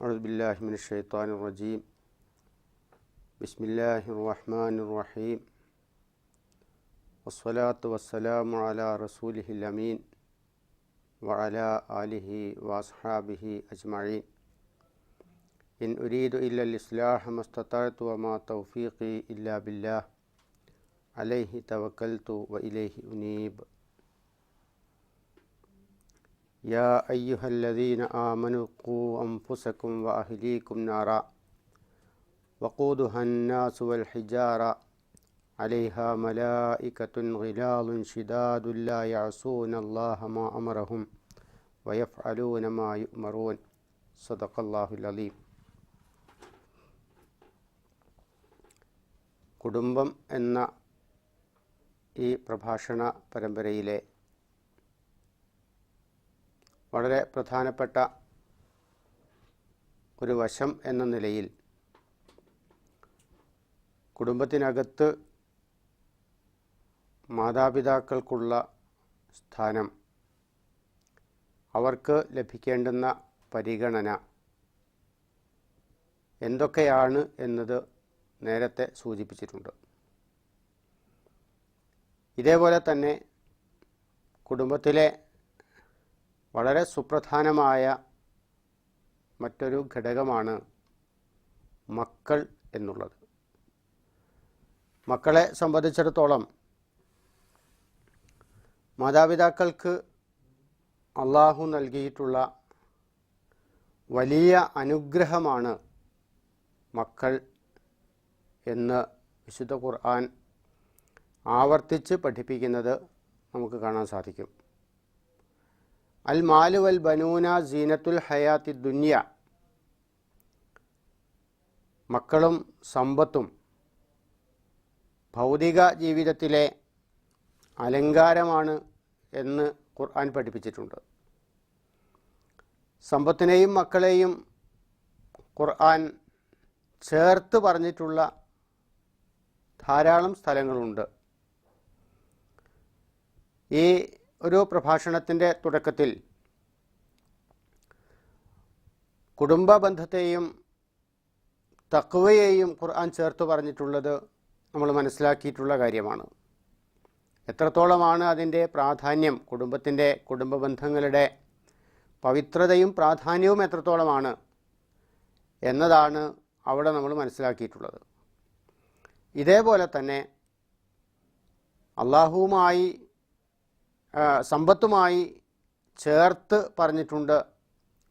أعوذ بالله من الشيطان الرجيم. بسم الله الرحمن الرحيم. والصلاة والسلام على رسوله الأمين وعلى آله وأصحابه أجمعين. إن أريد إلا الإصلاح ما استطعت وما توفيقي إلا بالله عليه توكلت وإليه أنيب. يا أيها الذين آمنوا قوا أنفسكم وأهليكم نارا وقودها الناس والحجارة عليها ملائكة غلاظ شداد لا يعصون الله ما أمرهم ويفعلون ما يؤمرون. صدق الله العظيم. കുടുംബം എന്ന ഈ പ്രഭാഷണ പരമ്പരയിലെ വളരെ പ്രധാനപ്പെട്ട ഒരു വശം എന്ന നിലയിൽ കുടുംബത്തിനകത്ത് മാതാപിതാക്കൾക്കുള്ള സ്ഥാനം, അവർക്ക് ലഭിക്കേണ്ടുന്ന പരിഗണന എന്തൊക്കെയാണ് എന്നത് നേരത്തെ സൂചിപ്പിച്ചിട്ടുണ്ട്. ഇതേപോലെ തന്നെ കുടുംബത്തിലെ വളരെ സുപ്രധാനമായ മറ്റൊരു ഘടകമാണ് മക്കൾ എന്നുള്ളത്. മക്കളെ സംബന്ധിച്ചിടത്തോളം മാതാപിതാക്കൾക്ക് അള്ളാഹു നൽകിയിട്ടുള്ള വലിയ അനുഗ്രഹമാണ് മക്കൾ എന്ന് വിശുദ്ധ ഖുർആൻ ആവർത്തിച്ച് പഠിപ്പിക്കുന്നത് നമുക്ക് കാണാൻ സാധിക്കും. അൽ മാലു വൽ ബനൂന സീനത്തുൽ ഹയാത്തി ദുനിയ, മക്കളും സമ്പത്തും ഭൗതിക ജീവിതത്തിലെ അലങ്കാരമാണ് എന്ന് ഖുർആൻ പഠിപ്പിച്ചിട്ടുണ്ട്. സമ്പത്തിനെയും മക്കളെയും ഖുർആൻ ചേർത്ത് പറഞ്ഞിട്ടുള്ള ധാരാളം സ്ഥലങ്ങളുണ്ട്. ഈ ഒരു പ്രഭാഷണത്തിൻ്റെ തുടക്കത്തിൽ കുടുംബ ബന്ധത്തെയും തഖ്വയെയും ഖുർആൻ ചേർത്ത് പറഞ്ഞിട്ടുള്ളത് നമ്മൾ മനസ്സിലാക്കിയിട്ടുള്ള കാര്യമാണ്. എത്രത്തോളമാണ് അതിൻ്റെ പ്രാധാന്യം, കുടുംബ ബന്ധങ്ങളുടെ പവിത്രതയും പ്രാധാന്യവും എത്രത്തോളമാണ് എന്നതാണ് അവിടെ നമ്മൾ മനസ്സിലാക്കിയിട്ടുള്ളത്. ഇതേപോലെ തന്നെ അള്ളാഹുവുമായി സമ്പത്തുമായി ചേർത്ത് പറഞ്ഞിട്ടുണ്ട്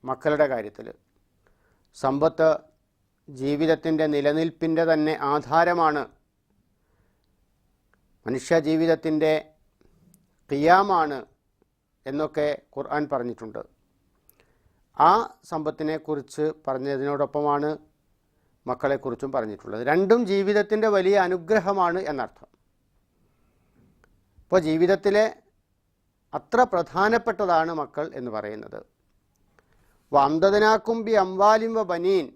മക്കളുടെ കാര്യത്തിൽ. സമ്പത്ത് ജീവിതത്തിൻ്റെ നിലനിൽപ്പിൻ്റെ തന്നെ ആധാരമാണ്, മനുഷ്യ ജീവിതത്തിൻ്റെ ഖിയാമാണ് എന്നൊക്കെ ഖുർആൻ പറഞ്ഞിട്ടുണ്ട്. ആ സമ്പത്തിനെക്കുറിച്ച് പറഞ്ഞതിനോടൊപ്പമാണ് മക്കളെക്കുറിച്ചും പറഞ്ഞിട്ടുള്ളത്. രണ്ടും ജീവിതത്തിൻ്റെ വലിയ അനുഗ്രഹമാണ് എന്നർത്ഥം. അപ്പോൾ ജീവിതത്തിലെ അത്ര പ്രധാനപ്പെട്ടതാണ് മക്കൾ എന്ന് പറയുന്നത്. വന്തദനാക്കും ബി അംവാലിം വ ബനീൻ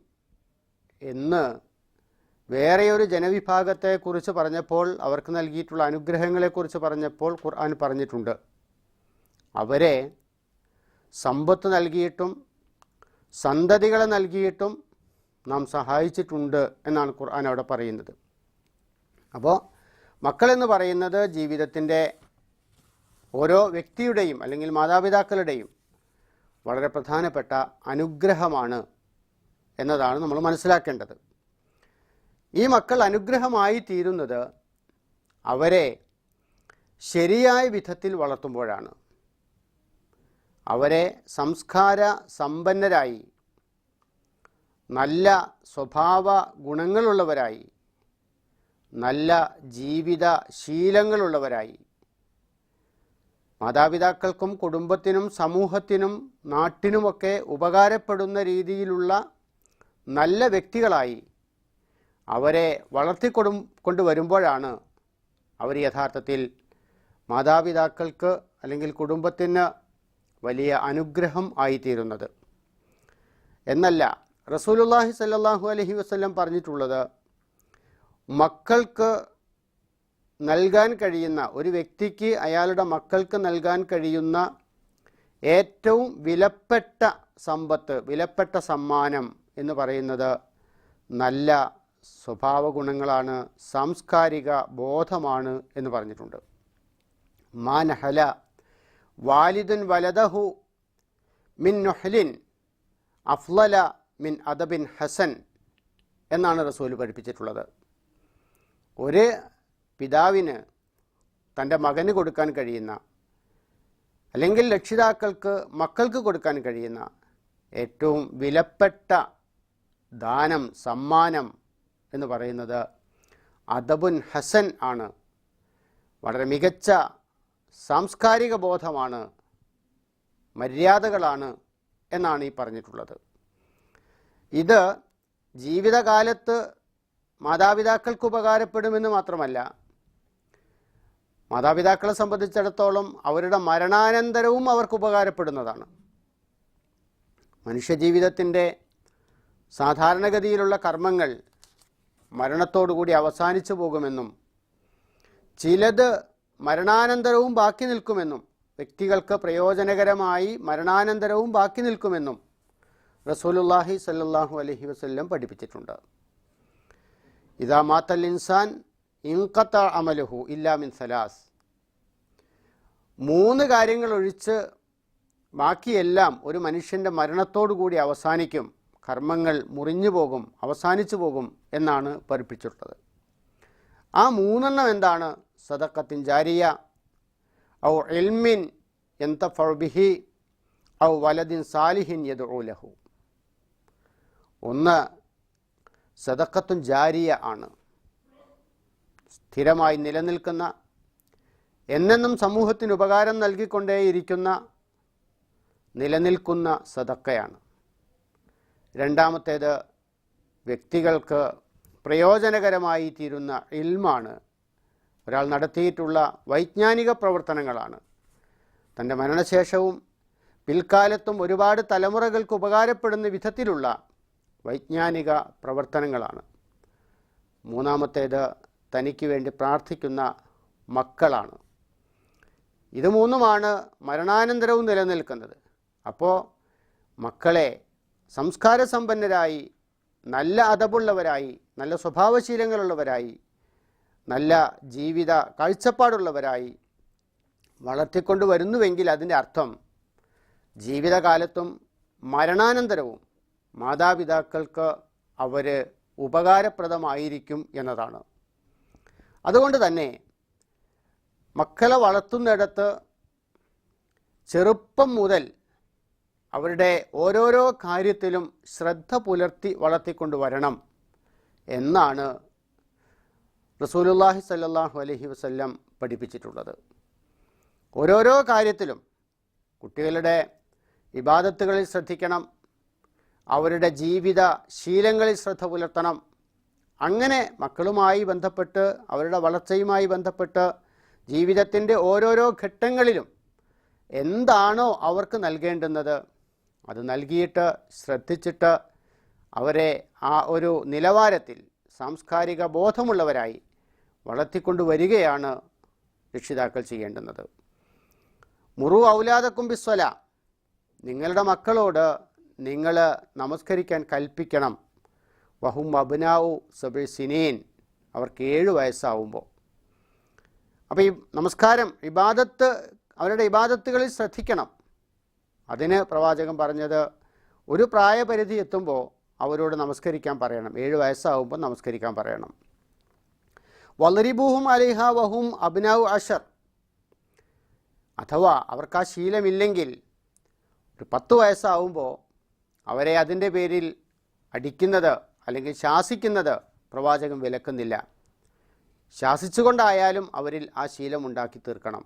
എന്ന് വേറെയൊരു ജനവിഭാഗത്തെക്കുറിച്ച് പറഞ്ഞപ്പോൾ, അവർക്ക് നൽകിയിട്ടുള്ള അനുഗ്രഹങ്ങളെക്കുറിച്ച് പറഞ്ഞപ്പോൾ ഖുർആൻ പറഞ്ഞിട്ടുണ്ട്, അവരെ സമ്പത്ത് നൽകിയിട്ടും സന്തതികളെ നൽകിയിട്ടും നാം സഹായിച്ചിട്ടുണ്ട് എന്നാണ് ഖുർആൻ അവിടെ പറയുന്നത്. അപ്പോൾ മക്കളെന്ന് പറയുന്നത് ജീവിതത്തിൻ്റെ ഓരോ വ്യക്തിയുടെയും അല്ലെങ്കിൽ മാതാപിതാക്കളുടെയും വളരെ പ്രധാനപ്പെട്ട അനുഗ്രഹമാണ് എന്നതാണ് നമ്മൾ മനസ്സിലാക്കേണ്ടത്. ഈ മക്കൾ അനുഗ്രഹമായി തീരുന്നത് അവരെ ശരിയായ വിധത്തിൽ വളർത്തുമ്പോഴാണ്. അവരെ സംസ്കാര സമ്പന്നരായി, നല്ല സ്വഭാവ ഗുണങ്ങളുള്ളവരായി, നല്ല ജീവിത ശീലങ്ങളുള്ളവരായി, മാതാപിതാക്കൾക്കും കുടുംബത്തിനും സമൂഹത്തിനും നാട്ടിനുമൊക്കെ ഉപകാരപ്പെടുന്ന രീതിയിലുള്ള നല്ല വ്യക്തികളായി അവരെ കൊണ്ടുവരുമ്പോഴാണ് അവർ യഥാർത്ഥത്തിൽ മാതാപിതാക്കൾക്ക് അല്ലെങ്കിൽ കുടുംബത്തിന് വലിയ അനുഗ്രഹം ആയിത്തീരുന്നത്. എന്നല്ല റസൂലുള്ളാഹി സ്വല്ലല്ലാഹു അലൈഹി വസല്ലം പറഞ്ഞിട്ടുള്ളത്, മക്കൾക്ക് നൽകാൻ കഴിയുന്ന, ഒരു വ്യക്തിക്ക് അയാളുടെ മക്കൾക്ക് നൽകാൻ കഴിയുന്ന ഏറ്റവും വിലപ്പെട്ട സമ്പത്ത്, വിലപ്പെട്ട സമ്മാനം എന്ന് പറയുന്നത് നല്ല സ്വഭാവ ഗുണങ്ങളാണ്, സാംസ്കാരിക ബോധമാണ് എന്ന് പറഞ്ഞിട്ടുണ്ട്. മാ നഹല വാലിദുൻ വലദഹു മിൻ നുഹ്ലിൻ അഫ്ളല മിൻ അദബിൻ ഹസൻ എന്നാണ് റസൂൽ പഠിപ്പിച്ചിട്ടുള്ളത്. ഒരു പിതാവിന് തൻ്റെ മകന് കൊടുക്കാൻ കഴിയുന്ന, അല്ലെങ്കിൽ രക്ഷിതാക്കൾക്ക് മക്കൾക്ക് കൊടുക്കാൻ കഴിയുന്ന ഏറ്റവും വിലപ്പെട്ട ദാനം, സമ്മാനം എന്ന് പറയുന്നത് അദബുൻ ഹസൻ ആണ്. വളരെ മികച്ച സാംസ്കാരിക ബോധമാണ്, മര്യാദകളാണ് എന്നാണ് ഈ പറഞ്ഞിട്ടുള്ളത്. ഇത് ജീവിതകാലത്ത് മാതാപിതാക്കൾക്ക് ഉപകാരപ്പെടുമെന്ന് മാത്രമല്ല, മാതാപിതാക്കളെ സംബന്ധിച്ചിടത്തോളം അവരുടെ മരണാനന്തരവും അവർക്ക് ഉപകാരപ്പെടുന്നതാണ്. മനുഷ്യജീവിതത്തിൻ്റെ സാധാരണഗതിയിലുള്ള കർമ്മങ്ങൾ മരണത്തോടുകൂടി അവസാനിച്ചു പോകുമെന്നും ചിലത് മരണാനന്തരവും ബാക്കി നിൽക്കുമെന്നും, വ്യക്തികൾക്ക് പ്രയോജനകരമായി മരണാനന്തരവും ബാക്കി നിൽക്കുമെന്നും റസൂലുള്ളാഹി സ്വല്ലല്ലാഹു അലൈഹി വസല്ലം പഠിപ്പിച്ചിട്ടുണ്ട്. ഇദാ മാത്തൽ ഇൻസാൻ ഇൻഖത അമലുഹു ഇല്ലാ മിൻ സലാസ്. 3 കാര്യങ്ങൾ ഒഴിച്ച് ബാക്കിയെല്ലാം ഒരു മനുഷ്യൻ്റെ മരണത്തോടുകൂടി അവസാനിക്കും, കർമ്മങ്ങൾ മുറിഞ്ഞു പോകും, അവസാനിച്ചു പോകും എന്നാണ് പഠിപ്പിച്ചിട്ടുള്ളത്. ആ 3 എന്താണ്? സദഖത്തിൻ ജാരിയ, ഔ ഇൽമിൻ യന്തഫഉ ബിഹി, ഔ വലദിൻ സാലിഹിൻ യദ്ഉ ലഹു. 1 സദഖത്തുൻ ജാരിയ ആണ്, സ്ഥിരമായി നിലനിൽക്കുന്ന, എന്നെന്നും സമൂഹത്തിന് ഉപകാരം നൽകിക്കൊണ്ടേയിരിക്കുന്ന, നിലനിൽക്കുന്ന സദഖയാണ്. 2 വ്യക്തികൾക്ക് പ്രയോജനകരമായി തീരുന്ന ഇൽമാണ്, ഒരാൾ നടത്തിയിട്ടുള്ള വൈജ്ഞാനിക പ്രവർത്തനങ്ങളാണ്. തൻ്റെ മരണശേഷവും പിൽക്കാലത്തും ഒരുപാട് തലമുറകൾക്ക് ഉപകാരപ്പെടുന്ന വിധത്തിലുള്ള വൈജ്ഞാനിക പ്രവർത്തനങ്ങളാണ്. 3 തനിക്ക് വേണ്ടി പ്രാർത്ഥിക്കുന്ന മക്കളാണ്. ഇത് 3 മരണാനന്തരവും നിലനിൽക്കുന്നത്. അപ്പോൾ മക്കളെ സംസ്കാരസമ്പന്നരായി, നല്ല അദബുള്ളവരായി, നല്ല സ്വഭാവശീലങ്ങളുള്ളവരായി, നല്ല ജീവിത കാഴ്ചപ്പാടുള്ളവരായി വളർത്തിക്കൊണ്ട് വരുന്നുവെങ്കിൽ അതിൻ്റെ അർത്ഥം ജീവിതകാലത്തും മരണാനന്തരവും മാതാപിതാക്കൾക്ക് അവർ ഉപകാരപ്രദമായിരിക്കും എന്നതാണ്. അതുകൊണ്ട് തന്നെ മക്കളെ വളർത്തുന്നിടത്ത് ചെറുപ്പം മുതൽ അവരുടെ ഓരോരോ കാര്യത്തിലും ശ്രദ്ധ പുലർത്തി വളർത്തിക്കൊണ്ട് വരണം എന്നാണ് റസൂലുള്ളാഹി സ്വല്ലല്ലാഹു അലൈഹി വസല്ലം പഠിപ്പിച്ചിട്ടുള്ളത്. ഓരോരോ കാര്യത്തിലും കുട്ടികളുടെ ഇബാദത്തുകളിൽ ശ്രദ്ധിക്കണം, അവരുടെ ജീവിത ശീലങ്ങളിൽ ശ്രദ്ധ പുലർത്തണം. അങ്ങനെ മക്കളുമായി ബന്ധപ്പെട്ട്, അവരുടെ വളർച്ചയുമായി ബന്ധപ്പെട്ട് ജീവിതത്തിൻ്റെ ഓരോരോ ഘട്ടങ്ങളിലും എന്താണോ അവർക്ക് നൽകേണ്ടുന്നത് അത് നൽകിയിട്ട് ശ്രദ്ധിച്ചിട്ട് അവരെ ആ ഒരു നിലവാരത്തിൽ സാംസ്കാരിക ബോധമുള്ളവരായി വളർത്തിക്കൊണ്ടുവരികയാണ് രക്ഷിതാക്കൾ ചെയ്യേണ്ടുന്നത്. മുറു ഔലാദക്കും ബിസ്വല, നിങ്ങളുടെ മക്കളോട് നിങ്ങൾ നമസ്കരിക്കാൻ കൽപ്പിക്കണം. വഹും അബ്നാഉ സബ്ഇ സിനീൻ, അവർക്ക് 7 വയസ്സാവുമ്പോൾ. അപ്പോൾ ഈ നമസ്കാരം, ഇബാദത്ത്, അവരുടെ ഇബാദത്തുകളിൽ ശ്രദ്ധിക്കണം. അതിന് പ്രവാചകൻ പറഞ്ഞത് ഒരു പ്രായപരിധി എത്തുമ്പോൾ അവരോട് നമസ്കരിക്കാൻ പറയണം. 7 വയസ്സാവുമ്പോൾ നമസ്കരിക്കാൻ പറയണം. വളരിബൂഹും അലൈഹ വഹും അബ്നാഉ അശർ, അഥവാ അവർക്ക് ആ ശീലമില്ലെങ്കിൽ ഒരു 10 വയസ്സാവുമ്പോൾ അവരെ അതിൻ്റെ പേരിൽ അടിക്കുന്നത് അല്ലെങ്കിൽ ശാസിക്കുന്നത് പ്രവാചകൻ വിലക്കുന്നില്ല. ശാസിച്ചുകൊണ്ടായാലും അവരിൽ ആ ശീലം ഉണ്ടാക്കി തീർക്കണം.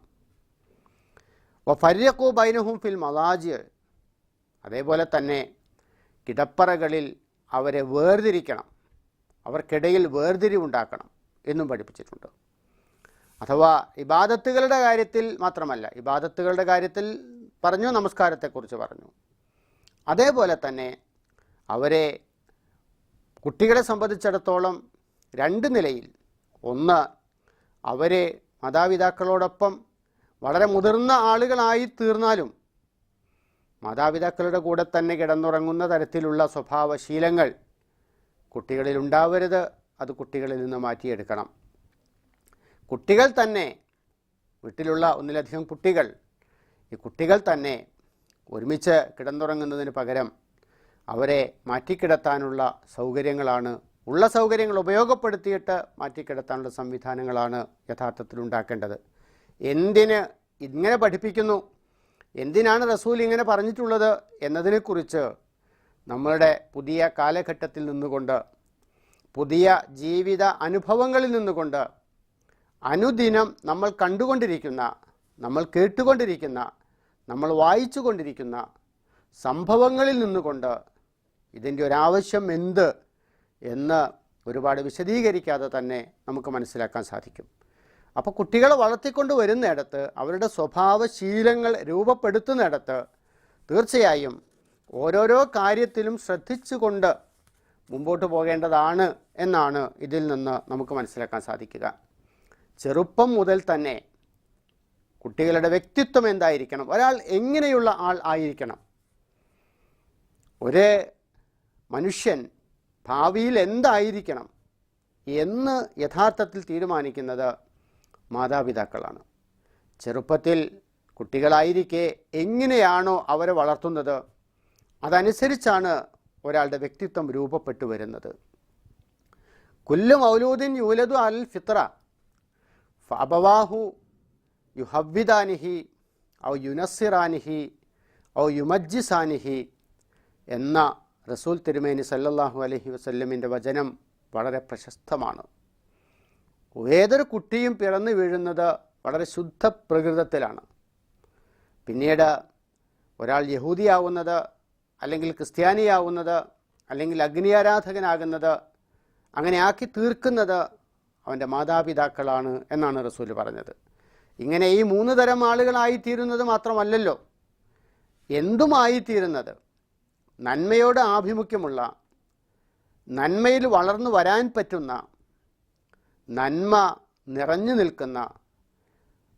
വഫർയഖു ബൈനഹും ഫിൽ മളാജി, അതേപോലെ തന്നെ കിടപ്പറകളിൽ അവരെ വേർതിരിക്കണം, അവർക്കിടയിൽ വേർതിരിവുണ്ടാക്കണം എന്നും പഠിപ്പിച്ചിട്ടുണ്ട്. അഥവാ ഇബാദത്തുകളുടെ കാര്യത്തിൽ മാത്രമല്ല, ഇബാദത്തുകളുടെ കാര്യത്തിൽ പറഞ്ഞു, നമസ്കാരത്തെക്കുറിച്ച് പറഞ്ഞു. അതേപോലെ തന്നെ അവരെ, കുട്ടികളെ സംബന്ധിച്ചിടത്തോളം 2 നിലയിൽ, ഒന്ന് അവരെ മാതാപിതാക്കളോടൊപ്പം വളരെ മുതിർന്ന ആളുകളായി തീർന്നാലും മാതാപിതാക്കളുടെ കൂടെ തന്നെ കിടന്നുറങ്ങുന്ന തരത്തിലുള്ള സ്വഭാവശീലങ്ങൾ കുട്ടികളിൽ ഉണ്ടാവരുത്. അത് കുട്ടികളിൽ നിന്ന് മാറ്റിയെടുക്കണം. കുട്ടികൾ തന്നെ, വീട്ടിലുള്ള ഒന്നിലധികം കുട്ടികൾ, ഈ കുട്ടികൾ തന്നെ ഒരുമിച്ച് കിടന്നുറങ്ങുന്നതിന് പകരം അവരെ മാറ്റിക്കിടത്താനുള്ള സൗകര്യങ്ങളാണ്, ഉള്ള സൗകര്യങ്ങൾ ഉപയോഗപ്പെടുത്തിയിട്ട് മാറ്റിക്കിടത്താനുള്ള സംവിധാനങ്ങളാണ് യഥാർത്ഥത്തിൽ ഉണ്ടാക്കേണ്ടത്. എന്തിന് ഇങ്ങനെ പഠിപ്പിക്കുന്നു, എന്തിനാണ് റസൂൽ ഇങ്ങനെ പറഞ്ഞിട്ടുള്ളത് എന്നതിനെക്കുറിച്ച് നമ്മളുടെ പുതിയ കാലഘട്ടത്തിൽ നിന്നുകൊണ്ട്, പുതിയ ജീവിത അനുഭവങ്ങളിൽ നിന്നുകൊണ്ട്, അനുദിനം നമ്മൾ കണ്ടുകൊണ്ടിരിക്കുന്ന, നമ്മൾ കേട്ടുകൊണ്ടിരിക്കുന്ന, നമ്മൾ വായിച്ചു കൊണ്ടിരിക്കുന്ന സംഭവങ്ങളിൽ നിന്നുകൊണ്ട് ഇതിൻ്റെ ഒരാവശ്യം എന്ത് എന്ന് ഒരുപാട് വിശദീകരിക്കാതെ തന്നെ നമുക്ക് മനസ്സിലാക്കാൻ സാധിക്കും. അപ്പോൾ കുട്ടികളെ വളർത്തിക്കൊണ്ട് വരുന്നിടത്ത്, അവരുടെ സ്വഭാവശീലങ്ങൾ രൂപപ്പെടുത്തുന്നിടത്ത് തീർച്ചയായും ഓരോരോ കാര്യത്തിലും ശ്രദ്ധിച്ചുകൊണ്ട് മുമ്പോട്ട് പോകേണ്ടതാണ് എന്നാണ് ഇതിൽ നിന്ന് നമുക്ക് മനസ്സിലാക്കാൻ സാധിക്കുക. ചെറുപ്പം മുതൽ തന്നെ കുട്ടികളുടെ വ്യക്തിത്വം എന്തായിരിക്കണം, ഒരാൾ എങ്ങനെയുള്ള ആൾ ആയിരിക്കണം, ഒരു മനുഷ്യൻ ഭാവിയിൽ എന്തായിരിക്കണം എന്ന് യഥാർത്ഥത്തിൽ തീരുമാനിക്കുന്നത് മാതാപിതാക്കളാണ്. ചെറുപ്പത്തിൽ കുട്ടികളായിരിക്കെ എങ്ങനെയാണോ അവരെ വളർത്തുന്നത് അതനുസരിച്ചാണ് ഒരാളുടെ വ്യക്തിത്വം രൂപപ്പെട്ടു വരുന്നത്. കുല്ലു മൗലൂദിൻ യൂലദു അൽ ഫിത്ര ഫഅബവാഹു യുഹവ്വിദാനിഹി ഔ യുനസ്സിറാനിഹി ഔ യുമജ്ജിസാനിഹി എന്ന റസൂൽ തിരുമേനി സല്ലല്ലാഹു അലൈഹി വസല്ലമിൻ്റെ വചനം വളരെ പ്രശസ്തമാണ്. ഏതൊരു കുട്ടിയും പിറന്നു വീഴുന്നത് വളരെ ശുദ്ധ പ്രകൃതത്തിലാണ്. പിന്നീട് ഒരാൾ യഹൂദിയാവുന്നത്, അല്ലെങ്കിൽ ക്രിസ്ത്യാനിയാവുന്നത്, അല്ലെങ്കിൽ അഗ്നിയാരാധകനാകുന്നത്, അങ്ങനെ ആക്കി തീർക്കുന്നത് അവൻ്റെ മാതാപിതാക്കളാണ് എന്നാണ് റസൂൽ പറഞ്ഞത്. ഇങ്ങനെ ഈ 3 തരം ആളുകളായിത്തീരുന്നത് മാത്രമല്ലല്ലോ, എന്തുമായിത്തീരുന്നത്, നന്മയോട് ആഭിമുഖ്യമുള്ള, നന്മയിൽ വളർന്നു വരാൻ പറ്റുന്ന, നന്മ നിറഞ്ഞു നിൽക്കുന്ന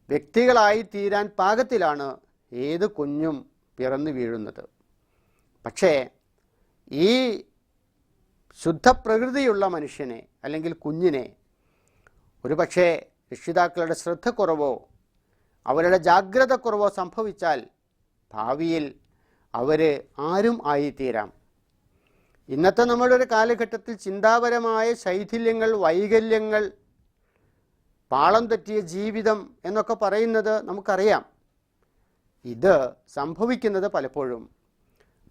വ്യക്തികളായി തീരാൻ പാകത്തിലാണ് ഏത് കുഞ്ഞും പിറന്നു വീഴുന്നത്. പക്ഷേ ഈ ശുദ്ധപ്രകൃതിയുള്ള മനുഷ്യനെ അല്ലെങ്കിൽ കുഞ്ഞിനെ ഒരു പക്ഷേ രക്ഷിതാക്കളുടെ ശ്രദ്ധക്കുറവോ അവരുടെ ജാഗ്രത കുറവോ സംഭവിച്ചാൽ ഭാവിയിൽ അവർ ആരും ആയിത്തീരാം. ഇന്നത്തെ നമ്മുടെ ഒരു കാലഘട്ടത്തിൽ ചിന്താപരമായ ശൈഥില്യങ്ങൾ, വൈകല്യങ്ങൾ, പാളം തെറ്റിയ ജീവിതം എന്നൊക്കെ പറയുന്നത് നമുക്കറിയാം. ഇത് സംഭവിക്കുന്നത് പലപ്പോഴും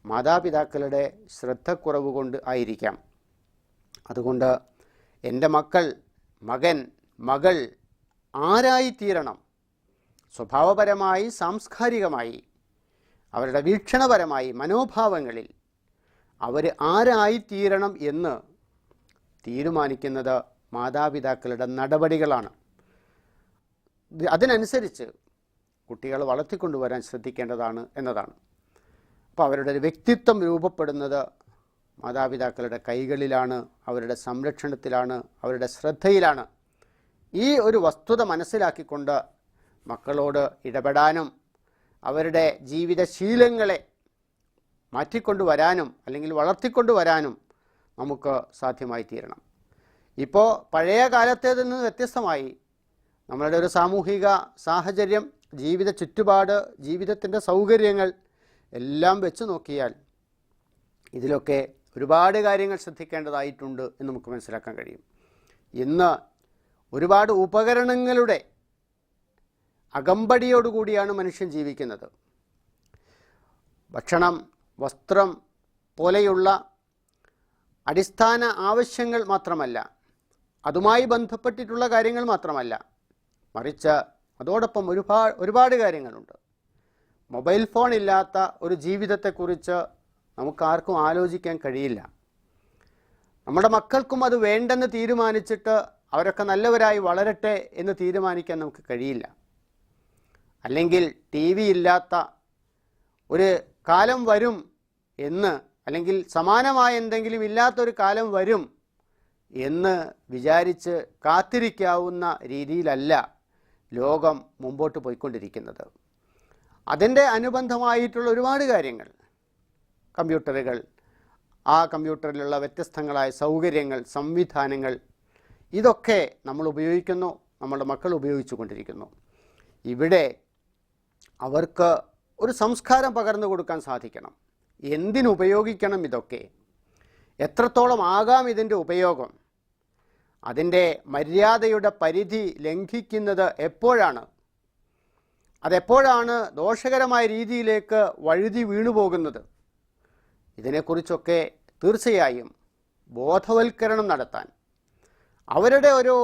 മാതാപിതാക്കളുടെ ശ്രദ്ധക്കുറവ് കൊണ്ട് ആയിരിക്കാം. അതുകൊണ്ട് എൻ്റെ മക്കൾ, മകൻ, മകൾ ആരായിത്തീരണം, സ്വഭാവപരമായി, സാംസ്കാരികമായി, അവരുടെ വീക്ഷണപരമായി, മനോഭാവങ്ങളിൽ അവർ ആരായിത്തീരണം എന്ന് തീരുമാനിക്കുന്നത് മാതാപിതാക്കളുടെ നടപടികളാണ്. അതിനനുസരിച്ച് കുട്ടികൾ വളർത്തിക്കൊണ്ടുവരാൻ ശ്രദ്ധിക്കേണ്ടതാണ് എന്നതാണ്. അപ്പോൾ അവരുടെ ഒരു വ്യക്തിത്വം രൂപപ്പെടുന്നത് മാതാപിതാക്കളുടെ കൈകളിലാണ്, അവരുടെ സംരക്ഷണത്തിലാണ്, അവരുടെ ശ്രദ്ധയിലാണ്. ഈ ഒരു വസ്തുത മനസ്സിലാക്കിക്കൊണ്ട് മക്കളോട് ഇടപെടാനും അവരുടെ ജീവിതശീലങ്ങളെ മാറ്റിക്കൊണ്ടുവരാനും അല്ലെങ്കിൽ വളർത്തിക്കൊണ്ടുവരാനും നമുക്ക് സാധ്യമായി തീരണം. ഇപ്പോൾ പഴയ കാലത്തേതിൽ നിന്ന് വ്യത്യസ്തമായി നമ്മളുടെ ഒരു സാമൂഹിക സാഹചര്യം, ജീവിത ചുറ്റുപാട്, ജീവിതത്തിൻ്റെ സൗകര്യങ്ങൾ എല്ലാം വെച്ച് നോക്കിയാൽ ഇതിലൊക്കെ ഒരുപാട് കാര്യങ്ങൾ ശ്രദ്ധിക്കേണ്ടതായിട്ടുണ്ട് എന്ന് നമുക്ക് മനസ്സിലാക്കാൻ കഴിയും. ഇന്ന് ഒരുപാട് ഉപകരണങ്ങളുടെ അകമ്പടിയോടുകൂടിയാണ് മനുഷ്യൻ ജീവിക്കുന്നത്. ഭക്ഷണം, വസ്ത്രം പോലെയുള്ള അടിസ്ഥാന ആവശ്യങ്ങൾ മാത്രമല്ല, അതുമായി ബന്ധപ്പെട്ടിട്ടുള്ള കാര്യങ്ങൾ മാത്രമല്ല, മറിച്ച് അതോടൊപ്പം ഒരുപാട് കാര്യങ്ങളുണ്ട്. മൊബൈൽ ഫോൺ ഇല്ലാത്ത ഒരു ജീവിതത്തെക്കുറിച്ച് നമുക്കാർക്കും ആലോചിക്കാൻ കഴിയില്ല. നമ്മുടെ മക്കൾക്കും അത് വേണ്ടെന്ന് തീരുമാനിച്ചിട്ട് അവരൊക്കെ നല്ലവരായി വളരട്ടെ എന്ന് തീരുമാനിക്കാൻ നമുക്ക് കഴിയില്ല. അല്ലെങ്കിൽ ടി വി ഇല്ലാത്ത ഒരു കാലം വരും എന്ന്, അല്ലെങ്കിൽ സമാനമായ എന്തെങ്കിലും ഇല്ലാത്തൊരു കാലം വരും എന്ന് വിചാരിച്ച് കാത്തിരിക്കാവുന്ന രീതിയിലല്ല ലോകം മുമ്പോട്ട് പോയിക്കൊണ്ടിരിക്കുന്നത്. അതിൻ്റെ അനുബന്ധമായിട്ടുള്ള ഒരുപാട് കാര്യങ്ങൾ, കമ്പ്യൂട്ടറുകൾ, ആ കമ്പ്യൂട്ടറിലുള്ള വ്യത്യസ്തങ്ങളായ സൗകര്യങ്ങൾ, സംവിധാനങ്ങൾ, ഇതൊക്കെ നമ്മൾ ഉപയോഗിക്കുന്നു, നമ്മുടെ മക്കൾ ഉപയോഗിച്ചു കൊണ്ടിരിക്കുന്നു. ഇവിടെ അവർക്ക് ഒരു സംസ്കാരം പകർന്നു കൊടുക്കാൻ സാധിക്കണം. എന്തിനുപയോഗിക്കണം ഇതൊക്കെ, എത്രത്തോളം ആകാം ഇതിൻ്റെ ഉപയോഗം, അതിൻ്റെ മര്യാദയുടെ പരിധി ലംഘിക്കുന്നത് എപ്പോഴാണ്, അതെപ്പോഴാണ് ദോഷകരമായ രീതിയിലേക്ക് വഴുതി വീണുപോകുന്നത്, ഇതിനെക്കുറിച്ചൊക്കെ തീർച്ചയായും ബോധവൽക്കരണം നടത്താൻ, അവരുടെ ഒരു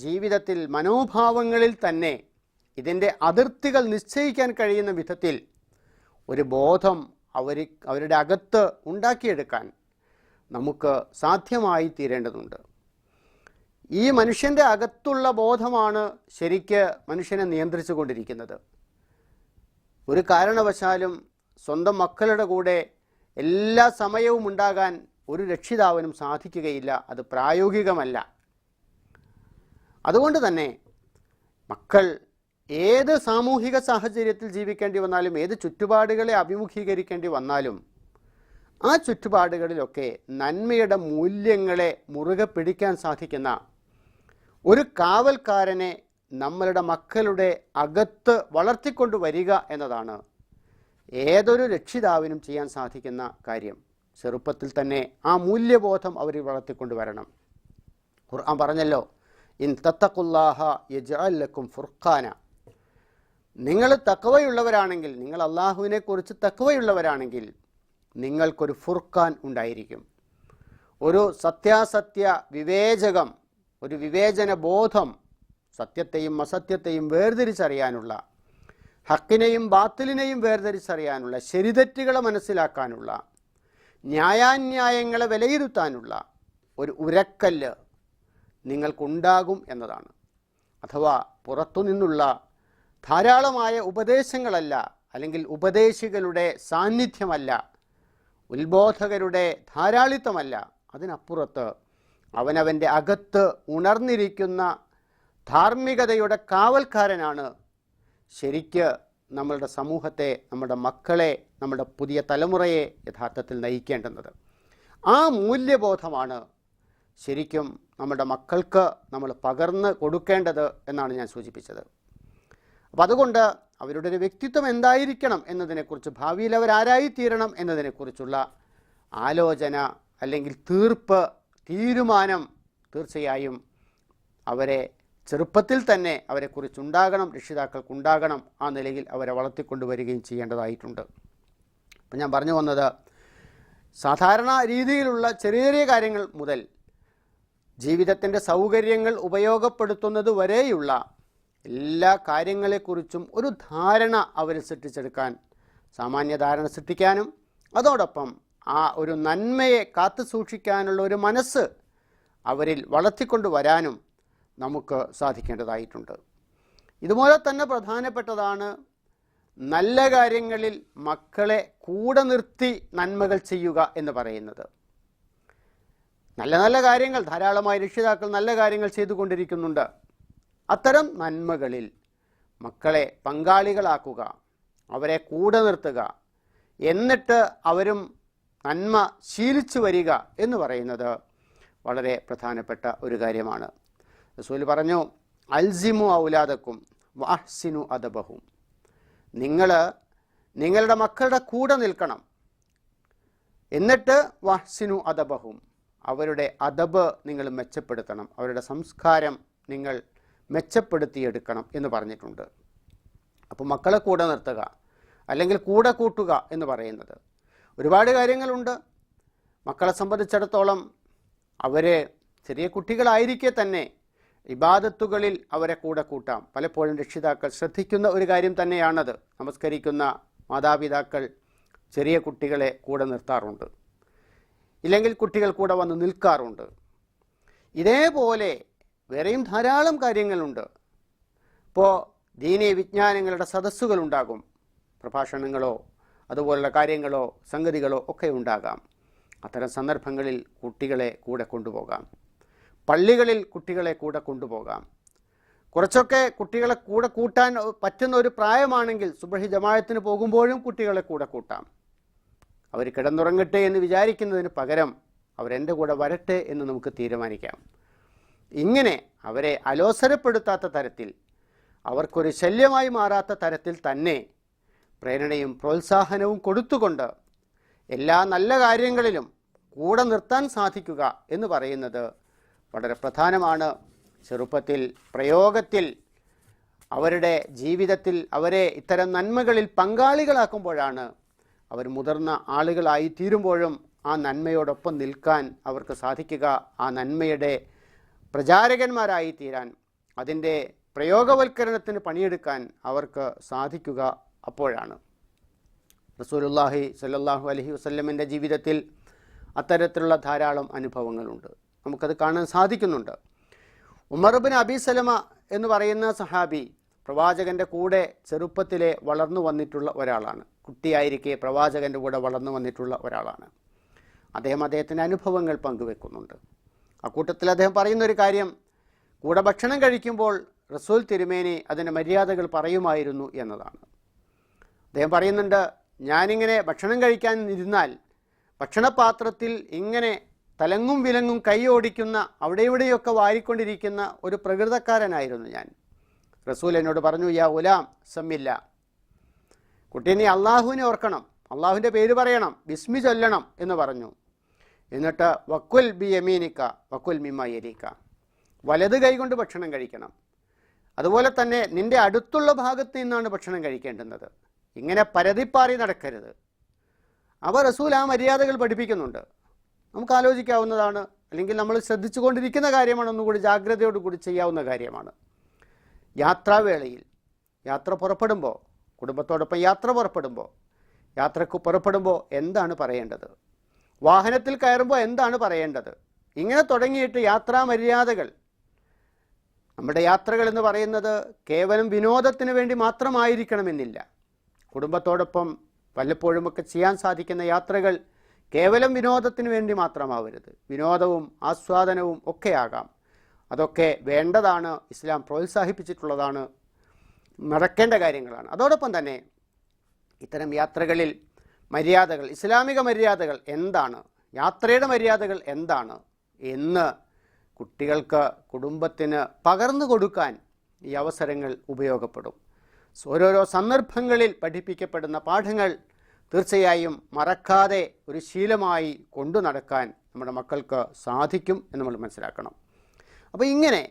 ജീവിതത്തിൽ മനോഭാവങ്ങളിൽ തന്നെ ഇതിൻ്റെ അതിർത്തികൾ നിശ്ചയിക്കാൻ കഴിയുന്ന വിധത്തിൽ ഒരു ബോധം അവരുടെ അകത്ത് ഉണ്ടാക്കിയെടുക്കാൻ നമുക്ക് സാധ്യമായി തീരേണ്ടതുണ്ട്. ഈ മനുഷ്യൻ്റെ അകത്തുള്ള ബോധമാണ് ശരിക്ക് മനുഷ്യനെ നിയന്ത്രിച്ചു കൊണ്ടിരിക്കുന്നത്. ഒരു കാരണവശാലും സ്വന്തം മക്കളുടെ കൂടെ എല്ലാ സമയവും ഉണ്ടാകാൻ ഒരു രക്ഷിതാവിനും സാധിക്കുകയില്ല, അത് പ്രായോഗികമല്ല. അതുകൊണ്ട് തന്നെ മക്കൾ ഏത് സാമൂഹിക സാഹചര്യത്തിൽ ജീവിക്കേണ്ടി വന്നാലും, ഏത് ചുറ്റുപാടുകളെ അഭിമുഖീകരിക്കേണ്ടി വന്നാലും, ആ ചുറ്റുപാടുകളിലൊക്കെ നന്മയുടെ മൂല്യങ്ങളെ മുറുകെ പിടിക്കാൻ സാധിക്കുന്ന ഒരു കാവൽക്കാരനെ നമ്മളുടെ മക്കളുടെ അകത്ത് വളർത്തിക്കൊണ്ടു വരിക എന്നതാണ് ഏതൊരു രക്ഷിതാവിനും ചെയ്യാൻ സാധിക്കുന്ന കാര്യം. ചെറുപ്പത്തിൽ തന്നെ ആ മൂല്യബോധം അവർ വളർത്തിക്കൊണ്ടു വരണം. ഖുർആൻ പറഞ്ഞല്ലോ, ഇൻ തത്തഖുല്ലാഹ യജ്അൽ ലക്കും ഫുർഖാന. നിങ്ങൾ തഖ്വയുള്ളവരാണെങ്കിൽ, നിങ്ങൾ അള്ളാഹുവിനെ കുറിച്ച് തഖ്വയുള്ളവരാണെങ്കിൽ നിങ്ങൾക്കൊരു ഫുർഖാൻ ഉണ്ടായിരിക്കും, ഒരു സത്യാസത്യ വിവേചകം, ഒരു വിവേചന ബോധം, സത്യത്തെയും അസത്യത്തെയും വേർതിരിച്ചറിയാനുള്ള, ഹക്കിനെയും ബാത്തിലിനെയും വേർതിരിച്ചറിയാനുള്ള, ശരിതെറ്റുകളെ മനസ്സിലാക്കാനുള്ള, ന്യായാന്യായങ്ങളെ വിലയിരുത്താനുള്ള ഒരു ഉരക്കല്ല് നിങ്ങൾക്കുണ്ടാകും എന്നതാണ്. അഥവാ പുറത്തുനിന്നുള്ള ധാരാളമായ ഉപദേശങ്ങളല്ല, അല്ലെങ്കിൽ ഉപദേശികളുടെ സാന്നിധ്യമല്ല, ഉത്ബോധകരുടെ ധാരാളിത്തമല്ല, അതിനപ്പുറത്ത് അവനവൻ്റെ അകത്ത് ഉണർന്നിരിക്കുന്ന ധാർമ്മികതയുടെ കാവൽക്കാരനാണ് ശരിക്ക് നമ്മളുടെ സമൂഹത്തെ, നമ്മുടെ മക്കളെ, നമ്മുടെ പുതിയ തലമുറയെ യഥാർത്ഥത്തിൽ നയിക്കേണ്ടുന്നത്. ആ മൂല്യബോധമാണ് ശരിക്കും നമ്മുടെ മക്കൾക്ക് നമ്മൾ പകർന്ന് കൊടുക്കേണ്ടത് എന്നാണ് ഞാൻ സൂചിപ്പിച്ചത്. അപ്പം അതുകൊണ്ട് അവരുടെ ഒരു വ്യക്തിത്വം എന്തായിരിക്കണം എന്നതിനെക്കുറിച്ച്, ഭാവിയിൽ അവരാരായിത്തീരണം എന്നതിനെക്കുറിച്ചുള്ള ആലോചന അല്ലെങ്കിൽ തീരുമാനം തീർച്ചയായും അവരെ ചെറുപ്പത്തിൽ തന്നെ അവരെക്കുറിച്ചുണ്ടാകണം, രക്ഷിതാക്കൾക്കുണ്ടാകണം. ആ നിലയിൽ അവരെ വളർത്തിക്കൊണ്ടുവരികയും ചെയ്യേണ്ടതായിട്ടുണ്ട്. അപ്പം ഞാൻ പറഞ്ഞു വന്നത്, സാധാരണ രീതിയിലുള്ള ചെറിയ ചെറിയ കാര്യങ്ങൾ മുതൽ ജീവിതത്തിൻ്റെ സൗകര്യങ്ങൾ ഉപയോഗപ്പെടുത്തുന്നത് വരെയുള്ള എല്ലാ കാര്യങ്ങളെക്കുറിച്ചും ഒരു ധാരണ അവർ സൃഷ്ടിച്ചെടുക്കാൻ, സാമാന്യ ധാരണ സൃഷ്ടിക്കാനും അതോടൊപ്പം ആ ഒരു നന്മയെ കാത്തു സൂക്ഷിക്കാനുള്ള ഒരു മനസ്സ് അവരിൽ വളർത്തിക്കൊണ്ടു വരാനും നമുക്ക് സാധിക്കേണ്ടതായിട്ടുണ്ട്. ഇതുപോലെ തന്നെ പ്രധാനപ്പെട്ടതാണ് നല്ല കാര്യങ്ങളിൽ മക്കളെ കൂടെ നിർത്തി നന്മകൾ ചെയ്യുക എന്ന് പറയുന്നത്. നല്ല നല്ല കാര്യങ്ങൾ ധാരാളമായി രക്ഷിതാക്കൾ നല്ല കാര്യങ്ങൾ ചെയ്തുകൊണ്ടിരിക്കുന്നുണ്ട്. അത്തരം നന്മകളിൽ മക്കളെ പങ്കാളികളാക്കുക, അവരെ കൂടെ നിർത്തുക, എന്നിട്ട് അവരും നന്മ ശീലിച്ചു വരിക എന്ന് പറയുന്നത് വളരെ പ്രധാനപ്പെട്ട ഒരു കാര്യമാണ്. റസൂൽ പറഞ്ഞു, അൽസിമു ഔലാദക്കും വഅഹ്സിനു അദബഹും. നിങ്ങൾ നിങ്ങളുടെ മക്കളുടെ കൂടെ നിൽക്കണം, എന്നിട്ട് വഅഹ്സിനു അദബഹും, അവരുടെ അദബ് നിങ്ങൾ മെച്ചപ്പെടുത്തണം, അവരുടെ സംസ്കാരം നിങ്ങൾ മെച്ചപ്പെടുത്തിയെടുക്കണം എന്ന് പറഞ്ഞിട്ടുണ്ട്. അപ്പോൾ മക്കളെ കൂടെ നിർത്തുക അല്ലെങ്കിൽ കൂടെ കൂട്ടുക എന്ന് പറയുന്നത് ഒരുപാട് കാര്യങ്ങളുണ്ട്. മക്കളെ സംബന്ധിച്ചിടത്തോളം അവർ ചെറിയ കുട്ടികളായിരിക്കെ തന്നെ ഇബാദത്തുകളിൽ അവരെ കൂടെ കൂട്ടാം. പലപ്പോഴും രക്ഷിതാക്കൾ ശ്രദ്ധിക്കുന്ന ഒരു കാര്യം തന്നെയാണത്. നമസ്കരിക്കുന്ന മാതാപിതാക്കൾ ചെറിയ കുട്ടികളെ കൂടെ നിർത്താറുണ്ട്, ഇല്ലെങ്കിൽ കുട്ടികൾ കൂടെ വന്ന് നിൽക്കാറുണ്ട്. ഇതേപോലെ വേറെയും ധാരാളം കാര്യങ്ങളുണ്ട്. ഇപ്പോൾ ദീനീ വിജ്ഞാനങ്ങളുടെ സദസ്സുകളുണ്ടാകും, പ്രഭാഷണങ്ങളോ അതുപോലുള്ള കാര്യങ്ങളോ സംഗതികളോ ഒക്കെ ഉണ്ടാകാം. അത്തരം സന്ദർഭങ്ങളിൽ കുട്ടികളെ കൂടെ കൊണ്ടുപോകാം. പള്ളികളിൽ കുട്ടികളെ കൂടെ കൊണ്ടുപോകാം. കുറച്ചൊക്കെ കുട്ടികളെ കൂടെ കൂട്ടാൻ പറ്റുന്ന ഒരു പ്രായമാണെങ്കിൽ സുബ്ഹി ജമാഅത്തിന് പോകുമ്പോഴും കുട്ടികളെ കൂടെ കൂട്ടാം. അവർ കിടന്നുറങ്ങട്ടെ എന്ന് വിചാരിക്കുന്നതിന് പകരം അവരെൻ്റെ കൂടെ വരട്ടെ എന്ന് നമുക്ക് തീരുമാനിക്കാം. ഇങ്ങനെ അവരെ അലോസരപ്പെടുത്താത്ത തരത്തിൽ, അവർക്കൊരു ശല്യമായി മാറാത്ത തരത്തിൽ തന്നെ പ്രേരണയും പ്രോത്സാഹനവും കൊടുത്തുകൊണ്ട് എല്ലാ നല്ല കാര്യങ്ങളിലും കൂടെ നിർത്താൻ സാധിക്കുക എന്ന് പറയുന്നത് വളരെ പ്രധാനമാണ്. ചെറുപ്പത്തിൽ പ്രയോഗത്തിൽ അവരുടെ ജീവിതത്തിൽ അവരെ ഇത്തരം നന്മകളിൽ പങ്കാളികളാക്കുമ്പോഴാണ് അവർ മുതിർന്ന ആളുകളായി തീരുമ്പോഴും ആ നന്മയോടൊപ്പം നിൽക്കാൻ അവർക്ക് സാധിക്കുക. ആ നന്മയുടെ പ്രചാരകന്മാരായി തീരാൻ, അതിൻ്റെ പ്രയോഗവൽക്കരണത്തിന് പണിയെടുക്കാൻ അവർക്ക് സാധിക്കുക അപ്പോഴാണ്. റസൂലുള്ളാഹി സ്വല്ലല്ലാഹു അലൈഹി വസല്ലമിൻ്റെ ജീവിതത്തിൽ അത്തരത്തിലുള്ള ധാരാളം അനുഭവങ്ങളുണ്ട്, നമുക്കത് കാണാൻ സാധിക്കുന്നുണ്ട്. ഉമർ ഇബ്നു അബീ സലമ എന്ന് പറയുന്ന സഹാബി പ്രവാചകൻ്റെ കൂടെ ചെറുപ്പത്തിലെ വളർന്നു വന്നിട്ടുള്ള ഒരാളാണ്. കുട്ടിയായിരിക്കെ പ്രവാചകൻ്റെ കൂടെ വളർന്നു വന്നിട്ടുള്ള ഒരാളാണ്. അദ്ദേഹത്തിൻ്റെ അനുഭവങ്ങൾ പങ്കുവെക്കുന്നുണ്ട്. അക്കൂട്ടത്തിൽ അദ്ദേഹം പറയുന്നൊരു കാര്യം, കൂടെ ഭക്ഷണം കഴിക്കുമ്പോൾ റസൂൽ തിരുമേനി അതിൻ്റെ മര്യാദകൾ പറയുമായിരുന്നു എന്നതാണ്. അദ്ദേഹം പറയുന്നുണ്ട്, ഞാനിങ്ങനെ ഭക്ഷണം കഴിക്കാൻ ഇരുന്നാൽ ഭക്ഷണപാത്രത്തിൽ ഇങ്ങനെ തലങ്ങും വിലങ്ങും കൈ ഓടിക്കുന്ന, അവിടെ ഇവിടെയൊക്കെ വാരിക്കൊണ്ടിരിക്കുന്ന ഒരു പ്രകൃതക്കാരനായിരുന്നു ഞാൻ. റസൂൽ എന്നോട് പറഞ്ഞു, യാ ഗുലാം സമ്മില്ല, കുട്ടി നീ അള്ളാഹുവിനെ ഓർക്കണം, അള്ളാഹുവിൻ്റെ പേര് പറയണം, ബിസ്മി ചൊല്ലണം എന്ന് പറഞ്ഞു. എന്നിട്ട് വക്കുൽ ബി യമീനിക്ക വക്കുൽ മിമ്മ യലീക്ക, വലത് കൈകൊണ്ട് ഭക്ഷണം കഴിക്കണം, അതുപോലെ തന്നെ നിൻ്റെ അടുത്തുള്ള ഭാഗത്ത് നിന്നാണ് ഭക്ഷണം കഴിക്കേണ്ടുന്നത്, ഇങ്ങനെ പരതിപ്പാറി നടക്കരുത്. അവ റസൂൽ ആ മര്യാദകൾ പഠിപ്പിക്കുന്നുണ്ട്. നമുക്ക് ആലോചിക്കാവുന്നതാണ്, അല്ലെങ്കിൽ നമ്മൾ ശ്രദ്ധിച്ചുകൊണ്ടിരിക്കുന്ന കാര്യമാണ്, ഒന്നുകൂടി ജാഗ്രതയോടുകൂടി ചെയ്യാവുന്ന കാര്യമാണ്. യാത്രാവേളയിൽ യാത്ര പുറപ്പെടുമ്പോൾ, കുടുംബത്തോടൊപ്പം യാത്ര പുറപ്പെടുമ്പോൾ എന്താണ് പറയേണ്ടത്, വാഹനത്തിൽ കയറുമ്പോൾ എന്താണ് പറയേണ്ടത്, ഇങ്ങനെ തുടങ്ങിയിട്ട് യാത്രാ മര്യാദകൾ. നമ്മുടെ യാത്രകൾ എന്ന് പറയുന്നത് കേവലം വിനോദത്തിന് വേണ്ടി മാത്രമായിരിക്കണമെന്നില്ല. കുടുംബത്തോടൊപ്പം വല്ലപ്പോഴുമൊക്കെ ചെയ്യാൻ സാധിക്കുന്ന യാത്രകൾ കേവലം വിനോദത്തിന് വേണ്ടി മാത്രമാവരുത്, വിനോദവും ആസ്വാദനവും ഒക്കെ ആകാം. അതൊക്കെ വേണ്ടതാണ്, ഇസ്ലാം പ്രോത്സാഹിപ്പിച്ചിട്ടുള്ളതാണ്, നടക്കേണ്ട കാര്യങ്ങളാണ്. അതോടൊപ്പം തന്നെ ഇത്തരം യാത്രകളിൽ മര്യാദകൾ, ഇസ്ലാമിക മര്യാദകൾ എന്താണ്, യാത്രയുടെ മര്യാദകൾ എന്താണ് എന്ന് കുട്ടികൾക്ക്, കുടുംബത്തിന് പകർന്നു കൊടുക്കാൻ ഈ അവസരങ്ങൾ ഉപയോഗപ്പെടും. ഓരോരോ സന്ദർഭങ്ങളിൽ പഠിപ്പിക്കപ്പെടുന്ന പാഠങ്ങൾ തീർച്ചയായും മറക്കാതെ ഒരു ശീലമായി കൊണ്ടു നടക്കാൻ നമ്മുടെ മക്കൾക്ക് സാധിക്കും എന്ന് നമ്മൾ മനസ്സിലാക്കണം. അപ്പോൾ ഇങ്ങനെ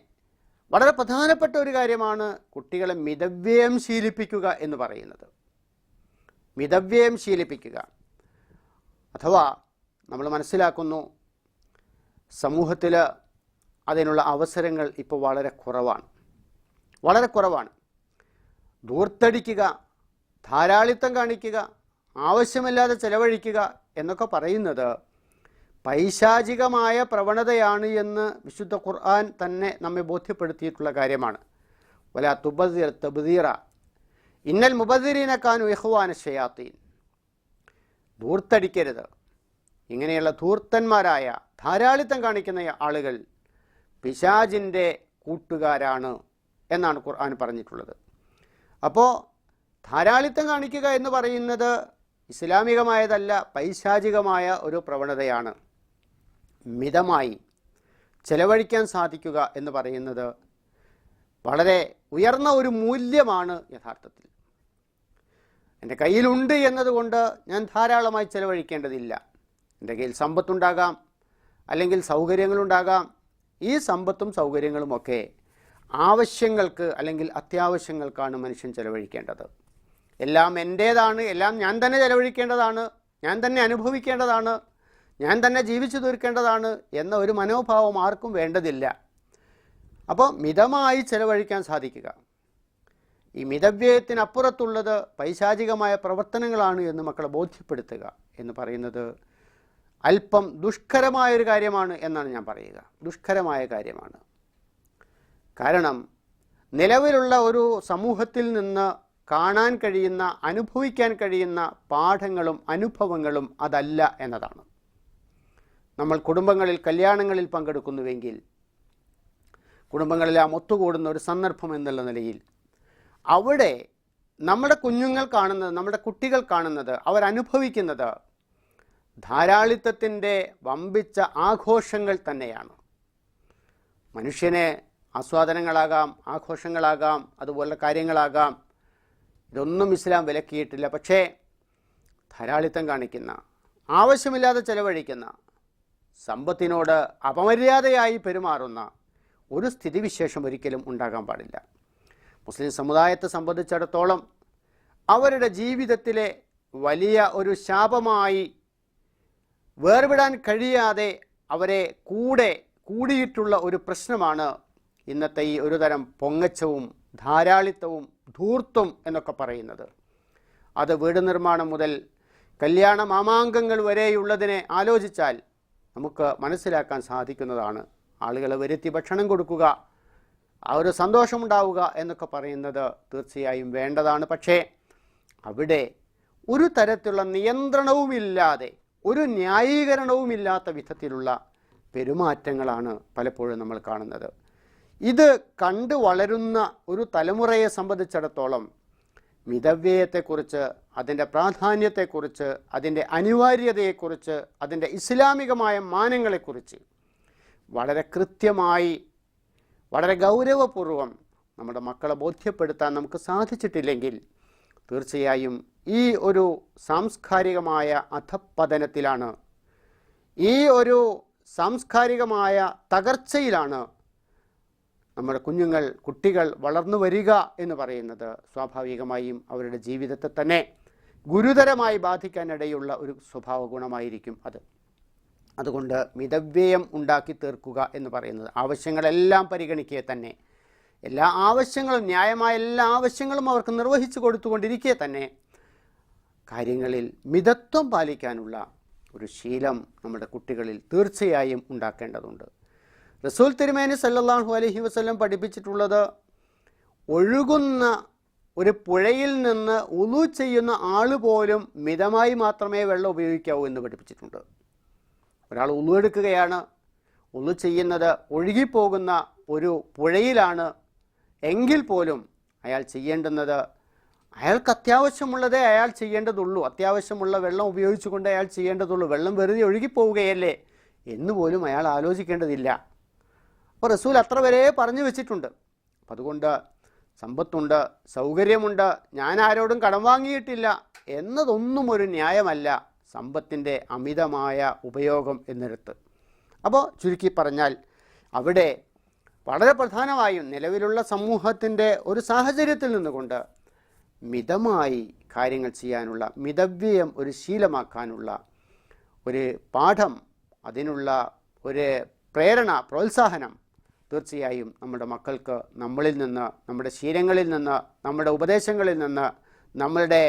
വളരെ പ്രധാനപ്പെട്ട ഒരു കാര്യമാണ് കുട്ടികളെ മിതവ്യയം ശീലിപ്പിക്കുക എന്ന് പറയുന്നത്. മിതവ്യയം ശീലിപ്പിക്കുക അഥവാ നമ്മൾ മനസ്സിലാക്കുന്നു, സമൂഹത്തിൽ അതിനുള്ള അവസരങ്ങൾ ഇപ്പോൾ വളരെ കുറവാണ്. ധൂർത്തടിക്കുക, ധാരാളിത്തം കാണിക്കുക, ആവശ്യമില്ലാതെ ചെലവഴിക്കുക എന്നൊക്കെ പറയുന്നത് പൈശാചികമായ പ്രവണതയാണ് എന്ന് വിശുദ്ധ ഖുർആൻ തന്നെ നമ്മെ ബോധ്യപ്പെടുത്തിയിട്ടുള്ള കാര്യമാണ്. വലാ തുബദിർ തബ്ദീറ ഇന്നൽ മുബദ്ദിരീന കാനു ഇഖ്വാന ശയാത്തീൻ. ധൂർത്തടിക്കരുത്. ഇങ്ങനെയുള്ള ധൂർത്തന്മാരായ, ധാരാളിത്തം കാണിക്കുന്ന ആളുകൾ പിശാചിൻ്റെ കൂട്ടുകാരാണ് എന്നാണ് ഖുർആൻ പറഞ്ഞിട്ടുള്ളത്. അപ്പോൾ ധാരാളിത്തം കാണിക്കുക എന്ന് പറയുന്നത് ഇസ്ലാമികമായതല്ല, പൈശാചികമായ ഒരു പ്രവണതയാണ്. മിതമായി ചെലവഴിക്കാൻ സാധിക്കുക എന്ന് പറയുന്നത് വളരെ ഉയർന്ന ഒരു മൂല്യമാണ്. യഥാർത്ഥത്തിൽ എൻ്റെ കയ്യിലുണ്ട് എന്നതുകൊണ്ട് ഞാൻ ധാരാളമായി ചെലവഴിക്കേണ്ടതില്ല. എൻ്റെ കയ്യിൽ സമ്പത്തുണ്ടാകാം, അല്ലെങ്കിൽ സൗകര്യങ്ങളുണ്ടാകാം. ഈ സമ്പത്തും സൗകര്യങ്ങളുമൊക്കെ ആവശ്യങ്ങൾക്ക് അല്ലെങ്കിൽ അത്യാവശ്യങ്ങൾക്കാണ് മനുഷ്യൻ ചെലവഴിക്കേണ്ടത്. എല്ലാം എൻ്റേതാണ്, എല്ലാം ഞാൻ തന്നെ ചെലവഴിക്കേണ്ടതാണ്, ഞാൻ തന്നെ അനുഭവിക്കേണ്ടതാണ്, ഞാൻ തന്നെ ജീവിച്ചു തീർക്കേണ്ടതാണ് എന്ന ഒരു മനോഭാവം ആർക്കും വേണ്ടതില്ല. അപ്പോൾ മിതമായി ചെലവഴിക്കാൻ സാധിക്കുക. ഈ മിതവ്യയത്തിനപ്പുറത്തുള്ളത് പൈശാചികമായ പ്രവർത്തനങ്ങളാണ് എന്ന് മക്കളെ ബോധ്യപ്പെടുത്തുക എന്ന് പറയുന്നത് അല്പം ദുഷ്കരമായൊരു കാര്യമാണ് എന്നാണ് ഞാൻ പറയുക. ദുഷ്കരമായ കാര്യമാണ്. കാരണം നിലവിലുള്ള ഒരു സമൂഹത്തിൽ നിന്ന് കാണാൻ കഴിയുന്ന, അനുഭവിക്കാൻ കഴിയുന്ന പാഠങ്ങളും അനുഭവങ്ങളും അതല്ല എന്നതാണ്. നമ്മൾ കുടുംബങ്ങളിൽ, കല്യാണങ്ങളിൽ പങ്കെടുക്കുന്നുവെങ്കിൽ കുടുംബങ്ങളെല്ലാം ഒത്തുകൂടുന്ന ഒരു സന്ദർഭം എന്നുള്ള നിലയിൽ അവിടെ നമ്മുടെ കുഞ്ഞുങ്ങൾ കാണുന്നത്, നമ്മുടെ കുട്ടികൾ കാണുന്നത്, അവരനുഭവിക്കുന്നത് ധാരാളിത്തത്തിൻ്റെ വമ്പിച്ച ആഘോഷങ്ങൾ തന്നെയാണ്. മനുഷ്യനെ ആസ്വാദനങ്ങളാകാം, ആഘോഷങ്ങളാകാം, അതുപോലുള്ള കാര്യങ്ങളാകാം, ഇതൊന്നും ഇസ്ലാം വിലക്കിയിട്ടില്ല. പക്ഷേ ധാരാളിത്തം കാണിക്കുന്ന, ആവശ്യമില്ലാതെ ചെലവഴിക്കുന്ന, സമ്പത്തിനോട് അപമര്യാദയായി പെരുമാറുന്ന ഒരു സ്ഥിതിവിശേഷം ഒരിക്കലും ഉണ്ടാകാൻ പാടില്ല. മുസ്ലിം സമുദായത്തെ സംബന്ധിച്ചിടത്തോളം അവരുടെ ജീവിതത്തിലെ വലിയ ഒരു ശാപമായി വേർവിടാൻ കഴിയാതെ അവരെ കൂടിയിട്ടുള്ള ഒരു പ്രശ്നമാണ് ഇന്നത്തെ ഈ ഒരു തരം പൊങ്ങച്ചവും ധാരാളിത്തവും ധൂർത്തും എന്നൊക്കെ പറയുന്നത്. അത് വീട് നിർമ്മാണം മുതൽ കല്യാണ മാമാങ്കങ്ങൾ വരെയുള്ളതിനെ ആലോചിച്ചാൽ നമുക്ക് മനസ്സിലാക്കാൻ സാധിക്കുന്നതാണ്. ആളുകളെ വരുത്തി ഭക്ഷണം കൊടുക്കുക, ആ ഒരു സന്തോഷമുണ്ടാവുക എന്നൊക്കെ പറയുന്നത് തീർച്ചയായും വേണ്ടതാണ്. പക്ഷേ അവിടെ ഒരു തരത്തിലുള്ള നിയന്ത്രണവുമില്ലാതെ, ഒരു ന്യായീകരണവുമില്ലാത്ത വിധത്തിലുള്ള പെരുമാറ്റങ്ങളാണ് പലപ്പോഴും നമ്മൾ കാണുന്നത്. ഇത് കണ്ടു വളരുന്ന ഒരു തലമുറയെ സംബന്ധിച്ചിടത്തോളം മിതവ്യയത്തെക്കുറിച്ച്, അതിൻ്റെ പ്രാധാന്യത്തെക്കുറിച്ച്, അതിൻ്റെ അനിവാര്യതയെക്കുറിച്ച്, അതിൻ്റെ ഇസ്ലാമികമായ മാനങ്ങളെക്കുറിച്ച് വളരെ കൃത്യമായി, വളരെ ഗൗരവപൂർവം നമ്മുടെ മക്കളെ ബോധ്യപ്പെടുത്താൻ നമുക്ക് സാധിച്ചിട്ടില്ലെങ്കിൽ തീർച്ചയായും ഈ ഒരു സാംസ്കാരികമായ അധപ്പതനത്തിലാണ്, ഈ ഒരു സാംസ്കാരികമായ തകർച്ചയിലാണ് നമ്മുടെ കുട്ടികൾ വളർന്നു വരിക എന്ന് പറയുന്നത്. സ്വാഭാവികമായും അവരുടെ ജീവിതത്തെ തന്നെ ഗുരുതരമായി ബാധിക്കാനിടയുള്ള ഒരു സ്വഭാവ ഗുണമായിരിക്കും അത്. അതുകൊണ്ട് മിതവ്യയം ഉണ്ടാക്കി തീർക്കുക എന്ന് പറയുന്നത്, ആവശ്യങ്ങളെല്ലാം പരിഗണിക്കുക തന്നെ, എല്ലാ ആവശ്യങ്ങളും, ന്യായമായ എല്ലാ ആവശ്യങ്ങളും അവർക്ക് നിർവഹിച്ചു കൊടുത്തുകൊണ്ടിരിക്കെ തന്നെ കാര്യങ്ങളിൽ മിതത്വം പാലിക്കാനുള്ള ഒരു ശീലം നമ്മുടെ കുട്ടികളിൽ തീർച്ചയായും ഉണ്ടാക്കേണ്ടതുണ്ട്. റസൂൽ തിരുമേനി സല്ലല്ലാഹു അലൈഹി വസല്ലം പഠിപ്പിച്ചിട്ടുള്ളത്, ഒഴുകുന്ന ഒരു പുഴയിൽ നിന്ന് ഉളു ചെയ്യുന്ന ആൾ പോലും മിതമായി മാത്രമേ വെള്ളം ഉപയോഗിക്കാവൂ എന്ന് പഠിപ്പിച്ചിട്ടുണ്ട്. ഒരാൾ ഉളു എടുക്കുകയാണ്, ഉളു ചെയ്യുന്നത് ഒഴുകിപ്പോകുന്ന ഒരു പുഴയിലാണ് എങ്കിൽ പോലും അയാൾ ചെയ്യേണ്ടുന്നത്, അയാൾക്ക് അത്യാവശ്യമുള്ളതേ അയാൾ ചെയ്യേണ്ടതുള്ളൂ, അത്യാവശ്യമുള്ള വെള്ളം ഉപയോഗിച്ചുകൊണ്ട് അയാൾ ചെയ്യേണ്ടതുള്ളൂ. വെള്ളം വെറുതെ ഒഴുകിപ്പോവുകയല്ലേ എന്നുപോലും അയാൾ ആലോചിക്കേണ്ടതില്ല. അപ്പോൾ റസൂൽ അത്ര വരെ പറഞ്ഞു വെച്ചിട്ടുണ്ട്. അപ്പം അതുകൊണ്ട് സമ്പത്തുണ്ട്, സൗകര്യമുണ്ട്, ഞാൻ ആരോടും കടം വാങ്ങിയിട്ടില്ല എന്നതൊന്നും ഒരു ന്യായമല്ല സമ്പത്തിൻ്റെ അമിതമായ ഉപയോഗം എന്നിടത്ത്. അപ്പോൾ ചുരുക്കി പറഞ്ഞാൽ അവിടെ വളരെ പ്രധാനമായും നിലവിലുള്ള സമൂഹത്തിൻ്റെ ഒരു സാഹചര്യത്തിൽ നിന്നുകൊണ്ട് മിതമായി കാര്യങ്ങൾ ചെയ്യാനുള്ള, മിതവ്യയം ഒരു ശീലമാക്കാനുള്ള ഒരു പാഠം, അതിനുള്ള ഒരു പ്രേരണ, പ്രോത്സാഹനം തീർച്ചയായും നമ്മുടെ മക്കൾക്ക് നമ്മളിൽ നിന്ന്, നമ്മുടെ ശീലങ്ങളിൽ നിന്ന്, നമ്മുടെ ഉപദേശങ്ങളിൽ നിന്ന്, നമ്മളുടെ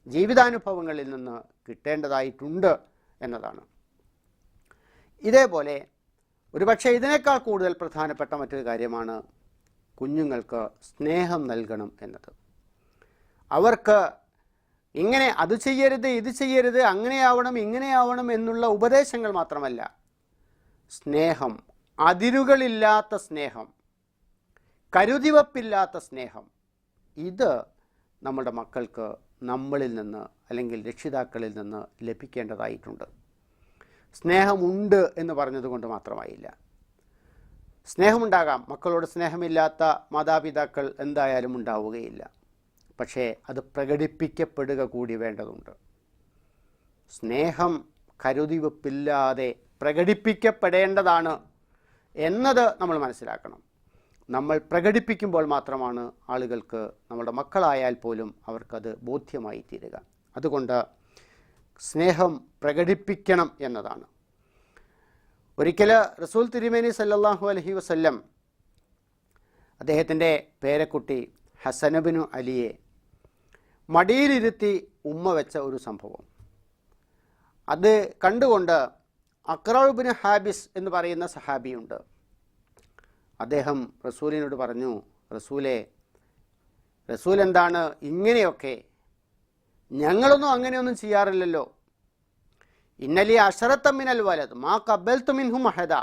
ജീവിതാനുഭവങ്ങളിൽ നിന്ന് കിട്ടേണ്ടതായിട്ടുണ്ട് എന്നതാണ്. ഇതേപോലെ ഒരുപക്ഷെ ഇതിനേക്കാൾ കൂടുതൽ പ്രധാനപ്പെട്ട മറ്റൊരു കാര്യമാണ് കുഞ്ഞുങ്ങൾക്ക് സ്നേഹം നൽകണം എന്നത്. അവർക്ക് ഇങ്ങനെ അത് ചെയ്യരുത്, ഇത് ചെയ്യരുത്, അങ്ങനെയാവണം, ഇങ്ങനെയാവണം എന്നുള്ള ഉപദേശങ്ങൾ മാത്രമല്ല, സ്നേഹം, അതിരുകളില്ലാത്ത സ്നേഹം, കരുതിവപ്പില്ലാത്ത സ്നേഹം, ഇത് നമ്മുടെ മക്കൾക്ക് നമ്മളിൽ നിന്ന് അല്ലെങ്കിൽ രക്ഷിതാക്കളിൽ നിന്ന് ലഭിക്കേണ്ടതായിട്ടുണ്ട്. സ്നേഹമുണ്ട് എന്ന് പറഞ്ഞതുകൊണ്ട് മാത്രമായില്ല. സ്നേഹമുണ്ടാകാം, മക്കളോട് സ്നേഹമില്ലാത്ത മാതാപിതാക്കൾ എന്തായാലും ഉണ്ടാവുകയില്ല. പക്ഷേ അത് പ്രകടിപ്പിക്കപ്പെടുക കൂടി വേണ്ടതുണ്ട്. സ്നേഹം കരുതിവെപ്പില്ലാതെ പ്രകടിപ്പിക്കപ്പെടേണ്ടതാണ് എന്നത് നമ്മൾ മനസ്സിലാക്കണം. നമ്മൾ പ്രകടിപ്പിക്കുമ്പോൾ മാത്രമാണ് ആളുകൾക്ക്, നമ്മുടെ മക്കളായാൽ പോലും അവർക്കത് ബോധ്യമായി തീരുക. അതുകൊണ്ട് സ്നേഹം പ്രകടിപ്പിക്കണം എന്നതാണ്. ഒരിക്കൽ റസൂൽ തിരുമേനി സല്ലല്ലാഹു അലൈഹി വസല്ലം അദ്ദേഹത്തിൻ്റെ പേരക്കുട്ടി ഹസനബിനു അലിയെ മടിയിലിരുത്തി ഉമ്മ വെച്ച ഒരു സംഭവം, അത് കണ്ടുകൊണ്ട് അഖ്റഉബ്നു ഹാബിസ് എന്ന് പറയുന്ന സഹാബിയുണ്ട്. അദ്ദേഹം റസൂലിനോട് പറഞ്ഞു, റസൂൽ എന്താണ് ഇങ്ങനെയൊക്കെ? ഞങ്ങളൊന്നും അങ്ങനെയൊന്നും ചെയ്യാറില്ലല്ലോ. ഇന്നലി അശറത്ത മിനൽ വലദ് മാ ഖബൽതു മിൻഹും അഹദ.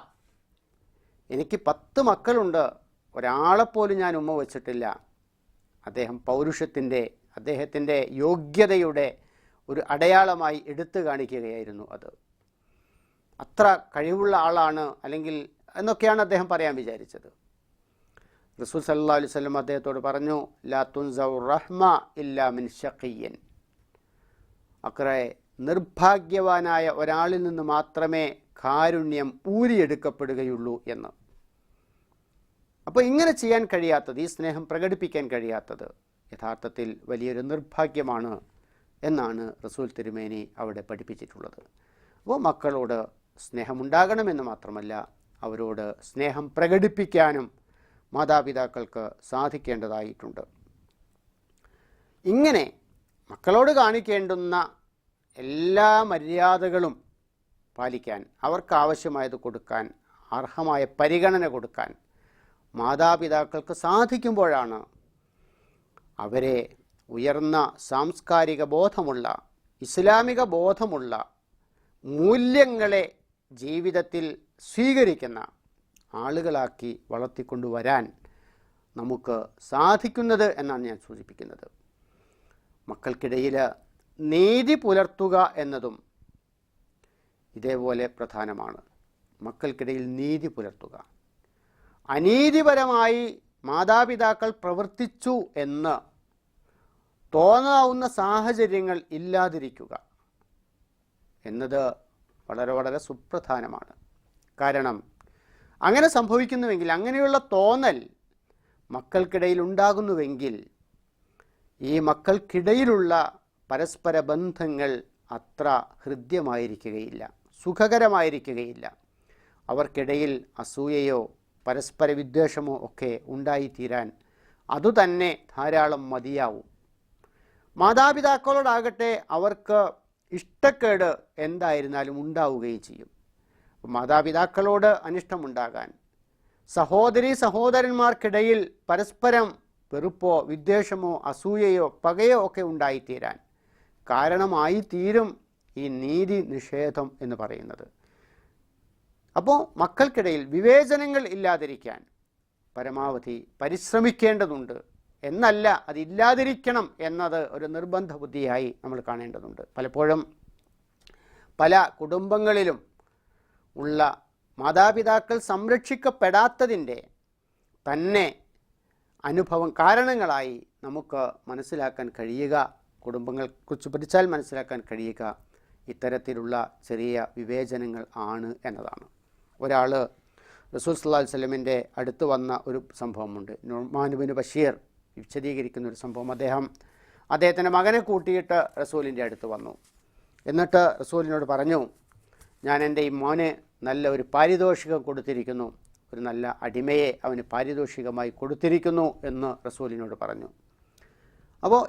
എനിക്ക് 10 മക്കളുണ്ട്, ഒരാളെപ്പോലും ഞാൻ ഉമ്മ വച്ചിട്ടില്ല. അദ്ദേഹം അദ്ദേഹത്തിൻ്റെ യോഗ്യതയുടെ ഒരു അടയാളമായി എടുത്തു കാണിക്കുകയായിരുന്നു അത്. അത്ര കഴിവുള്ള ആളാണ് അല്ലെങ്കിൽ എന്നൊക്കെയാണ് അദ്ദേഹം പറയാൻ വിചാരിച്ചത്. റസൂൽ സല്ലല്ലാഹു അലൈഹി വസല്ലം അദ്ദേഹത്തോട് പറഞ്ഞു, ലാ തുൻസഉ റഹ്മ ഇല്ലാ മിൻ ശഖിയ്യൻ. അക്രേ, നിർഭാഗ്യവാനായ ഒരാളിൽ നിന്ന് മാത്രമേ കാരുണ്യം ഊരിയെടുക്കപ്പെടുകയുള്ളൂ എന്ന്. അപ്പോൾ ഇങ്ങനെ ചെയ്യാൻ കഴിയാത്തത്, ഈ സ്നേഹം പ്രകടിപ്പിക്കാൻ കഴിയാത്തത് യഥാർത്ഥത്തിൽ വലിയൊരു നിർഭാഗ്യമാണ് എന്നാണ് റസൂൽ തിരുമേനി അവിടെ പഠിപ്പിച്ചിട്ടുള്ളത്. അപ്പോൾ മക്കളോട് സ്നേഹമുണ്ടാകണമെന്ന് മാത്രമല്ല, അവരോട് സ്നേഹം പ്രകടിപ്പിക്കാനും മാതാപിതാക്കൾക്ക് സാധിക്കേണ്ടതായിട്ടുണ്ട്. ഇങ്ങനെ മക്കളോട് കാണിക്കേണ്ടുന്ന എല്ലാ മര്യാദകളും പാലിക്കാൻ, അവർക്ക് ആവശ്യമായത് കൊടുക്കാൻ, അർഹമായ പരിഗണന കൊടുക്കാൻ മാതാപിതാക്കൾക്ക് സാധിക്കുമ്പോഴാണ് അവരെ ഉയർന്ന സാംസ്കാരിക ബോധമുള്ള, ഇസ്ലാമിക ബോധമുള്ള മൂല്യങ്ങളെ ജീവിതത്തിൽ സ്വീകരിക്കുന്ന ആളുകളാക്കി വളർത്തിക്കൊണ്ടുവരാൻ നമുക്ക് സാധിക്കുന്നത് എന്നാണ് ഞാൻ സൂചിപ്പിക്കുന്നത്. മക്കൾക്കിടയിൽ നീതി പുലർത്തുക എന്നതും ഇതേപോലെ പ്രധാനമാണ്. മക്കൾക്കിടയിൽ നീതി പുലർത്തുക, അനീതിപരമായി മാതാപിതാക്കൾ പ്രവർത്തിച്ചു എന്ന് തോന്നാവുന്ന സാഹചര്യങ്ങൾ ഇല്ലാതിരിക്കുക എന്നത് വളരെ വളരെ സുപ്രധാനമാണ്. കാരണം അങ്ങനെ സംഭവിക്കുന്നുവെങ്കിൽ, അങ്ങനെയുള്ള തോന്നൽ മക്കൾക്കിടയിൽ ഉണ്ടാകുന്നുവെങ്കിൽ ഈ മക്കൾക്കിടയിലുള്ള പരസ്പര ബന്ധങ്ങൾ അത്ര ഹൃദ്യമായിരിക്കുകയില്ല, സുഖകരമായിരിക്കുകയില്ല. അവർക്കിടയിൽ അസൂയയോ പരസ്പര വിദ്വേഷമോ ഒക്കെ ഉണ്ടായിത്തീരാൻ അതുതന്നെ ധാരാളം മതിയാവും. മാതാപിതാക്കളോടാകട്ടെ അവർക്ക് ഇഷ്ടക്കേട് എന്തായിരുന്നാലും ഉണ്ടാവുകയും ചെയ്യും. മാതാപിതാക്കളോട് അനിഷ്ടമുണ്ടാകാൻ, സഹോദരീ സഹോദരന്മാർക്കിടയിൽ പരസ്പരം വെറുപ്പോ വിദ്വേഷമോ അസൂയയോ പകയോ ഒക്കെ ഉണ്ടായിത്തീരാൻ കാരണമായി തീരും ഈ നീതി നിഷേധം എന്ന് പറയുന്നത്. അപ്പോൾ മക്കൾക്കിടയിൽ വിവേചനങ്ങൾ ഇല്ലാതിരിക്കാൻ പരമാവധി പരിശ്രമിക്കേണ്ടതുണ്ട് എന്നല്ല, അതില്ലാതിരിക്കണം എന്നത് ഒരു നിർബന്ധ ബുദ്ധിയായി നമ്മൾ കാണേണ്ടതുണ്ട്. പലപ്പോഴും പല കുടുംബങ്ങളിലും ഉള്ള മാതാപിതാക്കൾ സംരക്ഷിക്കപ്പെടാത്തതിൻ്റെ തന്നെ കാരണങ്ങളായി നമുക്ക് മനസ്സിലാക്കാൻ കഴിയുക, കുടുംബങ്ങളെക്കുറിച്ച് പഠിച്ചാൽ മനസ്സിലാക്കാൻ കഴിയുക ഇത്തരത്തിലുള്ള ചെറിയ വിവേചനങ്ങൾ ആണ് എന്നതാണ്. ഒരാൾ റസൂൽ സല്ലല്ലാഹു അലൈഹി വസല്ലമിൻ്റെ അടുത്ത് വന്ന ഒരു സംഭവമുണ്ട്. നുഅ്മാൻ ഇബ്നു ബഷീർ വിശദീകരിക്കുന്ന ഒരു സംഭവം. അദ്ദേഹത്തിൻ്റെ മകനെ കൂട്ടിയിട്ട് റസൂലിൻ്റെ അടുത്ത് വന്നു. എന്നിട്ട് റസൂലിനോട് പറഞ്ഞു, ഞാൻ എൻ്റെ ഈ മോനെ നല്ല ഒരു പാരിതോഷികം കൊടുത്തിരിക്കുന്നു, ഒരു നല്ല അടിമയെ അവന് പാരിതോഷികമായി കൊടുത്തിരിക്കുന്നു എന്ന് റസൂലിനോട് പറഞ്ഞു. അപ്പോൾ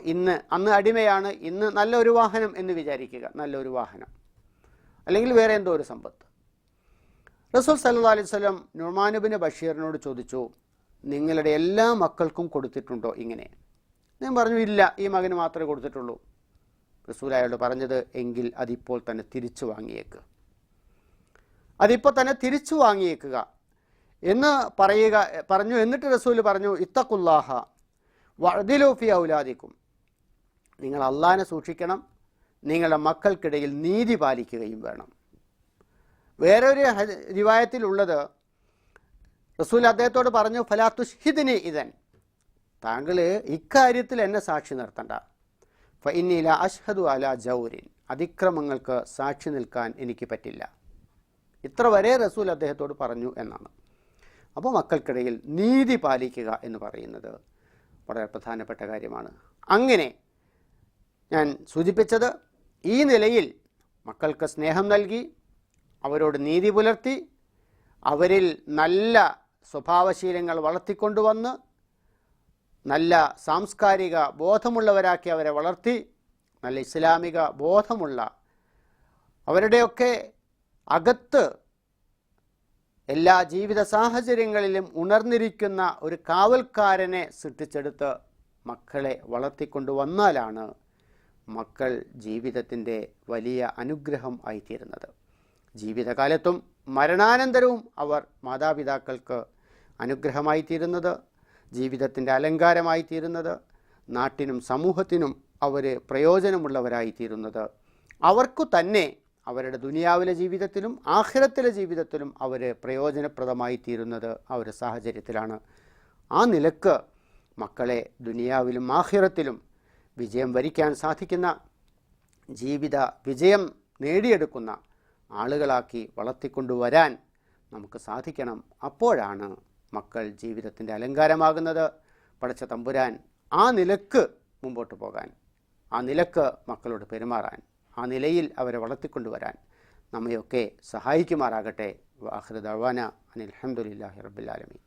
അന്ന് അടിമയാണ്, ഇന്ന് നല്ലൊരു വാഹനം എന്ന് വിചാരിക്കുക, നല്ലൊരു വാഹനം അല്ലെങ്കിൽ വേറെ എന്തോ ഒരു സമ്പത്ത്. റസൂൽ സല്ലല്ലാഹു അലൈഹി വസല്ലം നുഅ്മാൻ ഇബ്നു ബഷീറിനോട് ചോദിച്ചു, നിങ്ങളുടെ എല്ലാ മക്കൾക്കും കൊടുത്തിട്ടുണ്ടോ ഇങ്ങനെ? ഞാൻ പറഞ്ഞു, ഇല്ല, ഈ മകന് മാത്രമേ കൊടുത്തിട്ടുള്ളൂ. റസൂൽ അയാളോട് പറഞ്ഞത്, എങ്കിൽ അതിപ്പോൾ തന്നെ തിരിച്ചു വാങ്ങിയേക്കുക എന്ന് പറഞ്ഞു. എന്നിട്ട് റസൂൽ പറഞ്ഞു, ഇത്തഖുല്ലാഹ വഅദിലു ഫി ഔലാദിക്കും, നിങ്ങൾ അള്ളാഹനെ സൂക്ഷിക്കണം, നിങ്ങളുടെ മക്കൾക്കിടയിൽ നീതി പാലിക്കുകയും വേണം. വേറൊരു റിവായത്തിലുള്ളത്, റസൂൽ അദ്ദേഹത്തോട് പറഞ്ഞു, ഫലാ തുഷ്ഹിദ്നി ഇദൻ, താങ്കൾ ഇക്കാര്യത്തിൽ എന്നെ സാക്ഷി നിർത്തണ്ട. ഫഇന്നി ലാ അഷ്ഹദു അലാ ജൗരിൻ, അതിക്രമങ്ങൾക്ക് സാക്ഷി നിൽക്കാൻ എനിക്ക് പറ്റില്ല. ഇത്ര വരെ റസൂൽ അദ്ദേഹത്തോട് പറഞ്ഞു എന്നാണ്. അപ്പോൾ മക്കൾക്കിടയിൽ നീതി പാലിക്കുക എന്ന് പറയുന്നത് വളരെ പ്രധാനപ്പെട്ട കാര്യമാണ്. അങ്ങനെ ഞാൻ സൂചിപ്പിച്ചത്, ഈ നിലയിൽ മക്കൾക്ക് സ്നേഹം നൽകി, അവരോട് നീതി പുലർത്തി, അവരിൽ നല്ല സ്വഭാവശീലങ്ങൾ വളർത്തിക്കൊണ്ടുവന്ന് നല്ല സാംസ്കാരിക ബോധമുള്ളവരാക്കി അവരെ വളർത്തി, നല്ല ഇസ്ലാമിക ബോധമുള്ള, അവരുടെയൊക്കെ അകത്ത് എല്ലാ ജീവിത സാഹചര്യങ്ങളിലും ഉണർന്നിരിക്കുന്ന ഒരു കാവൽക്കാരനെ സൃഷ്ടിച്ചെടുത്ത് മക്കളെ വളർത്തിക്കൊണ്ടുവന്നാലാണ് മക്കൾ ജീവിതത്തിൻ്റെ വലിയ അനുഗ്രഹം ആയിത്തീരുന്നത്. ജീവിതകാലത്തും മരണാനന്തരവും അവർ മാതാപിതാക്കൾക്ക് അനുഗ്രഹമായി തീരുന്നത്, ജീവിതത്തിൻ്റെ അലങ്കാരമായി തീരുന്നത്, നാട്ടിനും സമൂഹത്തിനും അവർ പ്രയോജനമുള്ളവരായി തീരുന്നത്, അവർക്കു തന്നെ അവരുടെ ദുനിയാവിലെ ജീവിതത്തിലും ആഖിറത്തിലെ ജീവിതത്തിലും അവർ പ്രയോജനപ്രദമായി തീരുന്നത് ആ ഒരു സാഹചര്യത്തിലാണ്. ആ നിലക്ക് മക്കളെ ദുനിയാവിലും ആഖിറത്തിലും വിജയം വരിക്കാൻ സാധിക്കുന്ന, ജീവിത വിജയം നേടിയെടുക്കുന്ന ആളുകളാക്കി വളർത്തിക്കൊണ്ടുവരാൻ നമുക്ക് സാധിക്കണം. അപ്പോഴാണ് മക്കൾ ജീവിതത്തിൻ്റെ അലങ്കാരമാകുന്നത്. പടച്ച തമ്പുരാൻ ആ നിലക്ക് മുമ്പോട്ട് പോകാൻ, ആ നിലക്ക് മക്കളോട് പെരുമാറാൻ, ആ നിലയിൽ അവരെ വളർത്തിക്കൊണ്ടുവരാൻ നമ്മയൊക്കെ സഹായിക്കുമാറാകട്ടെ. വആഖിറു ദഅ്വാനാ അനിൽ ഹംദുലില്ലാഹി റബ്ബിൽ ആലമീൻ.